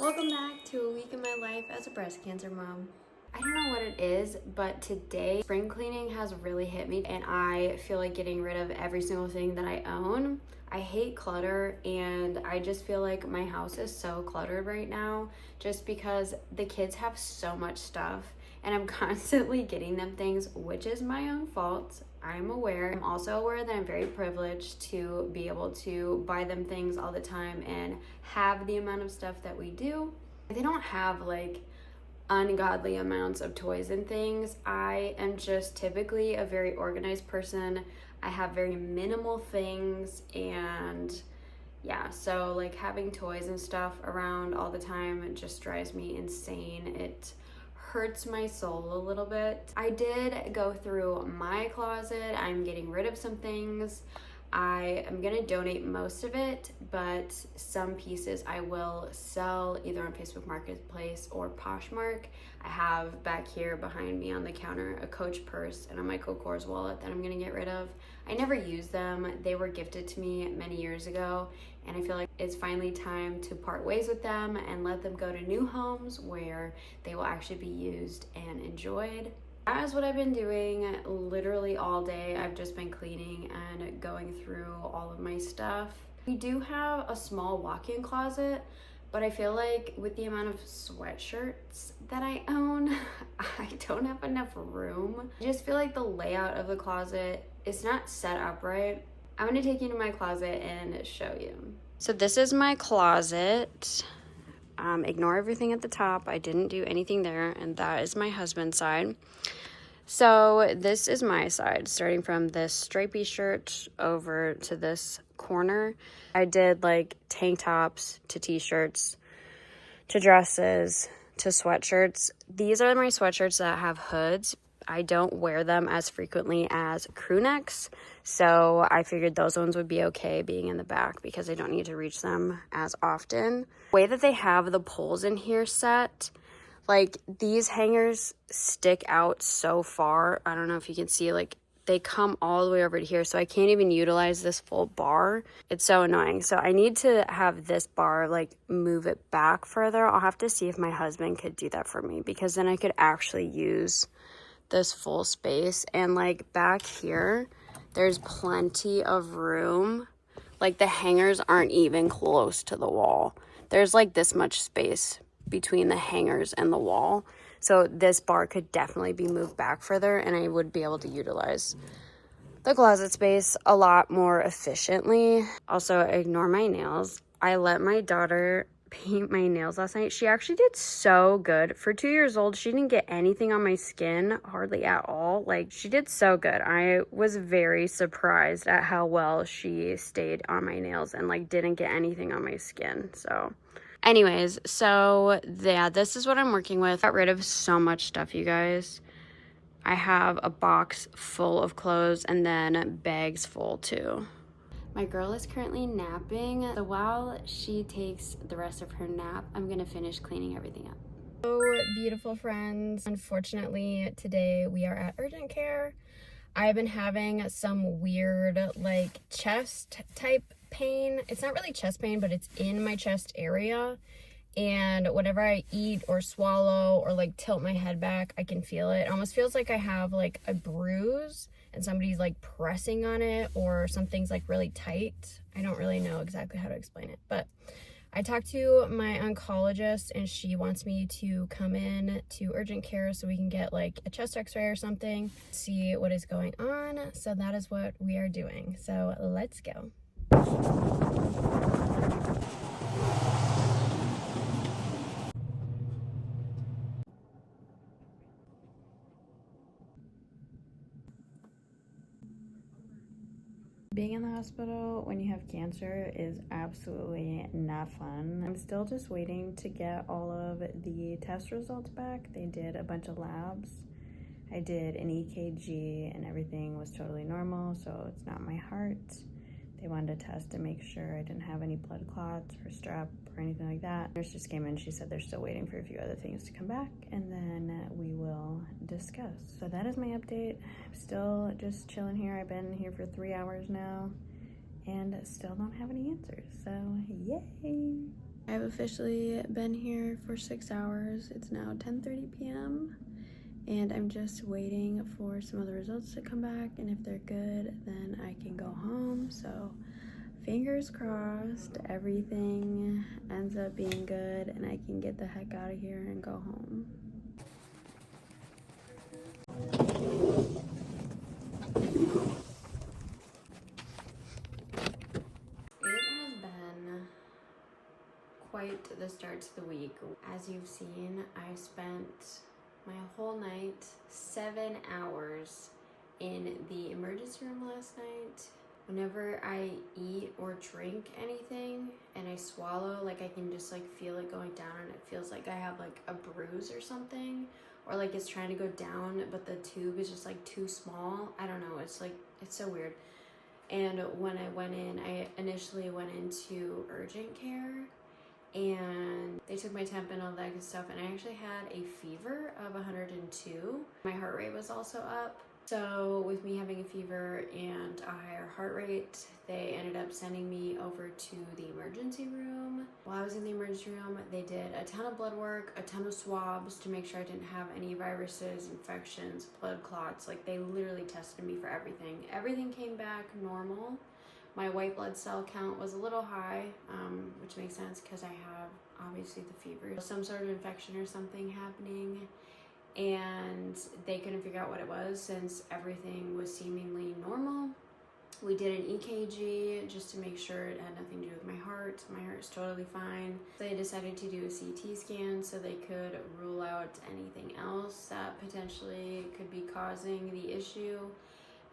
Welcome back to a week in my life as a breast cancer mom. I don't know what it is, but today spring cleaning has really hit me and I feel like getting rid of every single thing that I own. I hate clutter and I just feel like my house is so cluttered right now just because the kids have so much stuff and I'm constantly getting them things, which is my own fault. I'm aware. I'm also aware that I'm very privileged to be able to buy them things all the time and have the amount of stuff that we do. They don't have like ungodly amounts of toys and things. I am just typically a very organized person. I have very minimal things and yeah, so like having toys and stuff around all the time just drives me insane. It hurts my soul a little bit. I did go through my closet. I'm getting rid of some things. I am gonna donate most of it, but some pieces I will sell either on Facebook Marketplace or Poshmark. I have back here behind me on the counter a Coach purse and a Michael Kors wallet that I'm gonna get rid of. I never use them. They were gifted to me many years ago, and I feel like it's finally time to part ways with them and let them go to new homes where they will actually be used and enjoyed. That is what I've been doing literally all day. I've just been cleaning and going through all of my stuff. We do have a small walk-in closet, but I feel like with the amount of sweatshirts that I own, I don't have enough room. I just feel like the layout of the closet is not set up right. I'm gonna take you to my closet and show you. So this is my closet. Ignore everything at the top. I didn't do anything there, and that is my husband's side. So this is my side, starting from this stripy shirt over to this corner. I did like tank tops to t-shirts to dresses to sweatshirts. These are my sweatshirts that have hoods. I don't wear them as frequently as crew necks, so I figured those ones would be okay being in the back because I don't need to reach them as often. The way that they have the poles in here set, like these hangers stick out so far. I don't know if you can see, like they come all the way over to here, so I can't even utilize this full bar. It's so annoying. So I need to have this bar like move it back further. I'll have to see if my husband could do that for me because then I could actually use this full space. And like back here there's plenty of room. Like the hangers aren't even close to the wall. There's like this much space between the hangers and the wall, so this bar could definitely be moved back further and I would be able to utilize the closet space a lot more efficiently. Also, ignore my nails. I let my daughter paint my nails last night. She actually did so good. For 2 years old, she didn't get anything on my skin, hardly at all. Like, she did so good. I was very surprised at how well she stayed on my nails and like didn't get anything on my skin. So anyways, so yeah, this is what I'm working with. Got rid of so much stuff, you guys. I have a box full of clothes and then bags full too. My girl is currently napping, so while she takes the rest of her nap, I'm gonna finish cleaning everything up. So, beautiful friends, unfortunately today we are at urgent care. I've been having some weird like chest type pain. It's not really chest pain, but it's in my chest area, and whenever I eat or swallow or like tilt my head back, I can feel it. It almost feels like I have like a bruise and somebody's like pressing on it, or something's like really tight. I don't really know exactly how to explain it, but I talked to my oncologist and she wants me to come in to urgent care so we can get like a chest x-ray or something, see what is going on. So that is what we are doing. So let's go. Being in the hospital when you have cancer is absolutely not fun. I'm still just waiting to get all of the test results back. They did a bunch of labs. I did an EKG and everything was totally normal, so it's not my heart. They wanted to test to make sure I didn't have any blood clots or strep or anything like that. Nurse just came in, she said they're still waiting for a few other things to come back and then we will discuss. So that is my update. I'm still just chilling here. I've been here for 3 hours now and still don't have any answers, so yay. I've officially been here for 6 hours. It's now 10:30 p.m. and I'm just waiting for some of the results to come back, and if they're good, then I can go home. So fingers crossed everything ends up being good and I can get the heck out of here and go home. It has been quite the start to the week. As you've seen, I spent my whole night, 7 hours in the emergency room last night. Whenever I eat or drink anything and I swallow, like I can just like feel it going down, and it feels like I have like a bruise or something, or like it's trying to go down but the tube is just like too small. I don't know, it's like, it's so weird. And when I went in, I initially went into urgent care and they took my temp and all that good stuff, and I actually had a fever of 102. My heart rate was also up. So with me having a fever and a higher heart rate, they ended up sending me over to the emergency room. While I was in the emergency room, they did a ton of blood work, a ton of swabs to make sure I didn't have any viruses, infections, blood clots. Like they literally tested me for everything. Everything came back normal. My white blood cell count was a little high, which makes sense because I have obviously the fever. Some sort of infection or something happening, and they couldn't figure out what it was since everything was seemingly normal. We did an EKG just to make sure it had nothing to do with my heart. My heart's totally fine. They decided to do a CT scan so they could rule out anything else that potentially could be causing the issue.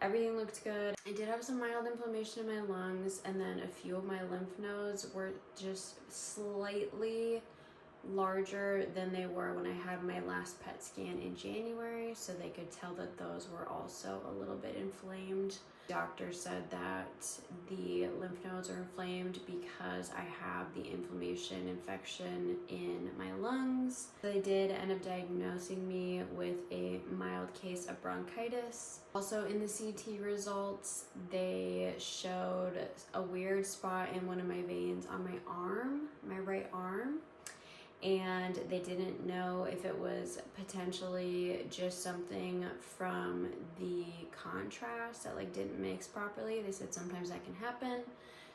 Everything looked good. I did have some mild inflammation in my lungs, and then a few of my lymph nodes were just slightly larger than they were when I had my last PET scan in January, so they could tell that those were also a little bit inflamed. The doctor said that the lymph nodes are inflamed because I have the infection in my lungs. They did end up diagnosing me with a mild case of bronchitis. Also in the CT results, they showed a weird spot in one of my veins on my arm, my right arm. And they didn't know if it was potentially just something from the contrast that like didn't mix properly. They said sometimes that can happen.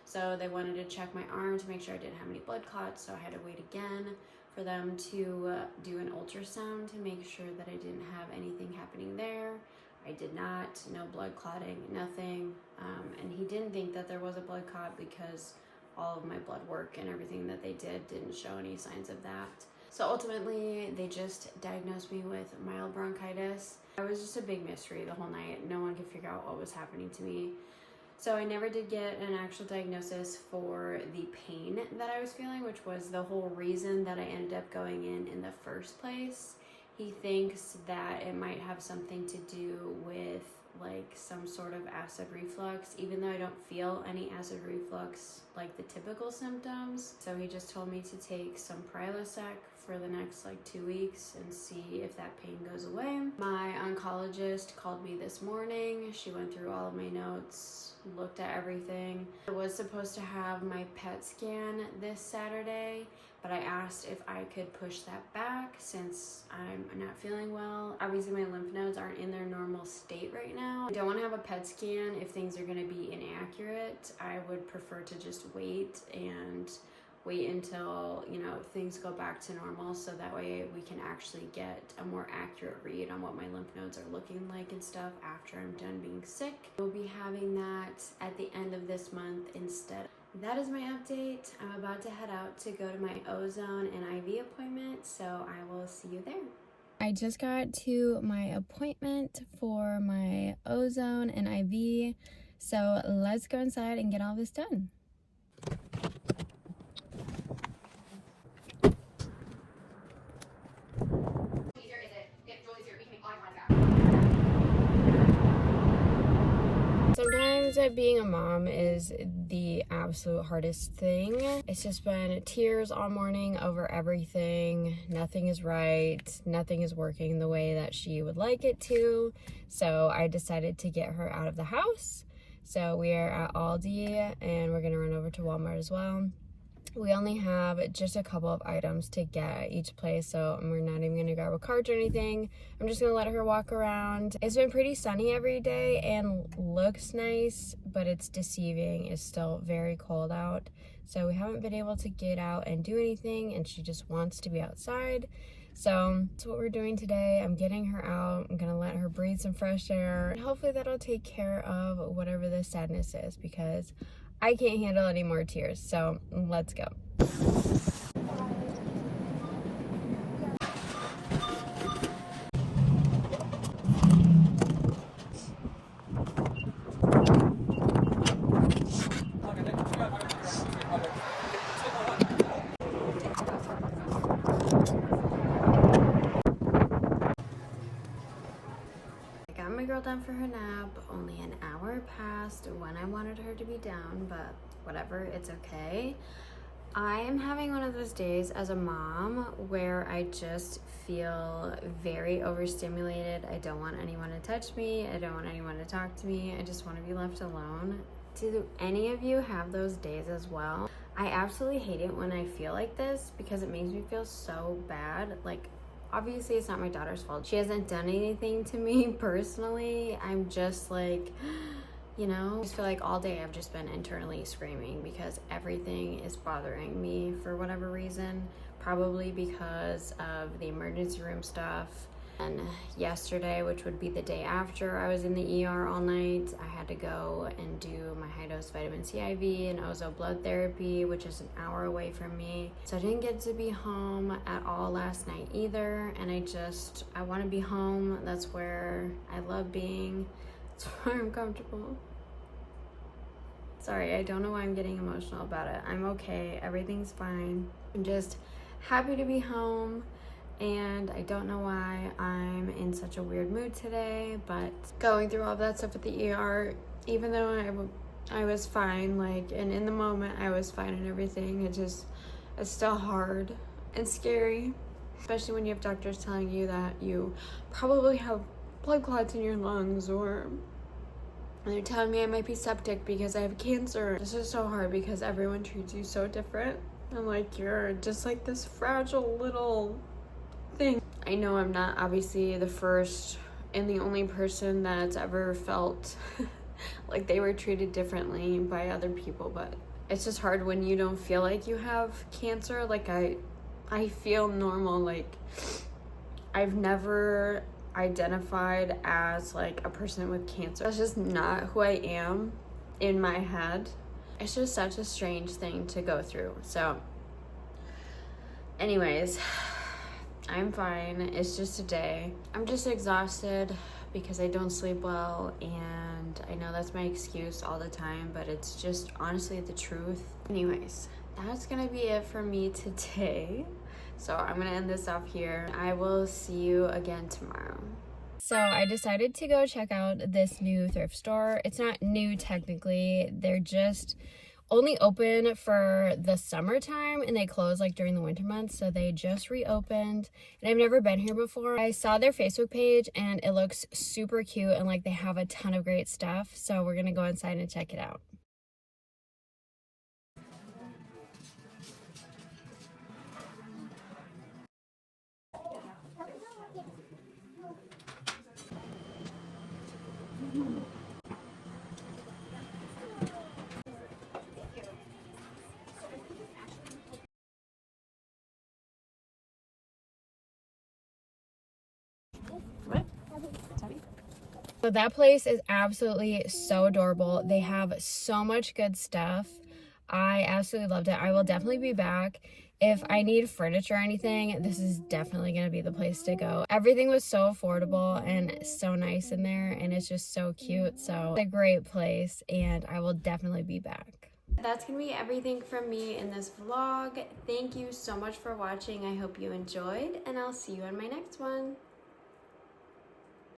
So they wanted to check my arm to make sure I didn't have any blood clots. So I had to wait again for them to do an ultrasound to make sure that I didn't have anything happening there. I did not, no blood clotting, nothing. And he didn't think that there was a blood clot because all of my blood work and everything that they didn't show any signs of that. So ultimately, they just diagnosed me with mild bronchitis. It was just a big mystery the whole night. No one could figure out what was happening to me. So I never did get an actual diagnosis for the pain that I was feeling, which was the whole reason that I ended up going in the first place. He thinks that it might have something to do with like some sort of acid reflux, even though I don't feel any acid reflux like the typical symptoms. So he just told me to take some Prilosec for the next like 2 weeks and see if that pain goes away. My oncologist called me this morning. She went through all of my notes, looked at everything. I was supposed to have my PET scan this Saturday, but I asked if I could push that back since I'm not feeling well. Obviously my lymph nodes aren't in their normal state right now. I don't want to have a PET scan if things are going to be inaccurate. I would prefer to just wait until, you know, things go back to normal, so that way we can actually get a more accurate read on what my lymph nodes are looking like and stuff after I'm done being sick. We'll be having that at the end of this month instead. That is my update. I'm about to head out to go to my ozone and IV appointment, so I will see you there. I just got to my appointment for my ozone and IV, so let's go inside and get all this done. Sometimes being a mom is the absolute hardest thing. It's just been tears all morning over everything. Nothing is right. Nothing is working the way that she would like it to. So I decided to get her out of the house. So we are at Aldi and we're gonna run over to Walmart as well. We only have just a couple of items to get at each place, so we're not even gonna grab a cart or anything. I'm just gonna let her walk around. It's been pretty sunny every day and looks nice, but it's deceiving. It's still very cold out, so we haven't been able to get out and do anything, and she just wants to be outside. So that's what we're doing today. I'm getting her out. I'm gonna let her breathe some fresh air, and hopefully that'll take care of whatever the sadness is, because I can't handle any more tears. So let's go. I got my girl down for her nap. Only an hour passed when I wanted her to be down, but whatever, it's okay. I am having one of those days as a mom where I just feel very overstimulated. I don't want anyone to touch me. I don't want anyone to talk to me. I just want to be left alone. Do any of you have those days as well? I absolutely hate it when I feel like this because it makes me feel so bad. Like, obviously it's not my daughter's fault. She hasn't done anything to me personally. I'm just like, you know, I just feel like all day I've just been internally screaming because everything is bothering me for whatever reason. Probably because of the emergency room stuff. And yesterday, which would be the day after I was in the ER all night, I had to go and do my high-dose vitamin C IV and ozo blood therapy, which is an hour away from me. So I didn't get to be home at all last night either. And I want to be home. That's where I love being. That's where I'm comfortable. Sorry, I don't know why I'm getting emotional about it. I'm okay. Everything's fine. I'm just happy to be home. And I don't know why I'm in such a weird mood today, but going through all that stuff at the ER, even though I was fine, like, and in the moment I was fine and everything, it's still hard and scary, especially when you have doctors telling you that you probably have blood clots in your lungs, or they're telling me I might be septic because I have cancer. This is so hard because everyone treats you so different, and like you're just like this fragile little thing. I know I'm not obviously the first and the only person that's ever felt like they were treated differently by other people, but it's just hard when you don't feel like you have cancer. Like I feel normal. Like I've never identified as like a person with cancer. That's just not who I am in my head. It's just such a strange thing to go through. So anyways, I'm fine. It's just a day. I'm just exhausted because I don't sleep well, and I know that's my excuse all the time, but it's just honestly the truth. Anyways, that's gonna be it for me today. So I'm gonna end this off here. I will see you again tomorrow. So I decided to go check out this new thrift store. It's not new technically. They're just only open for the summertime and they close like during the winter months, so they just reopened and I've never been here before. I saw their Facebook page and it looks super cute and like they have a ton of great stuff, so we're gonna go inside and check it out. So that place is absolutely so adorable. They have so much good stuff. I absolutely loved it. I will definitely be back. If I need furniture or anything, this is definitely going to be the place to go. Everything was so affordable and so nice in there, and it's just so cute. So it's a great place, and I will definitely be back. That's gonna be everything from me in this vlog. Thank you so much for watching. I hope you enjoyed, and I'll see you in my next one.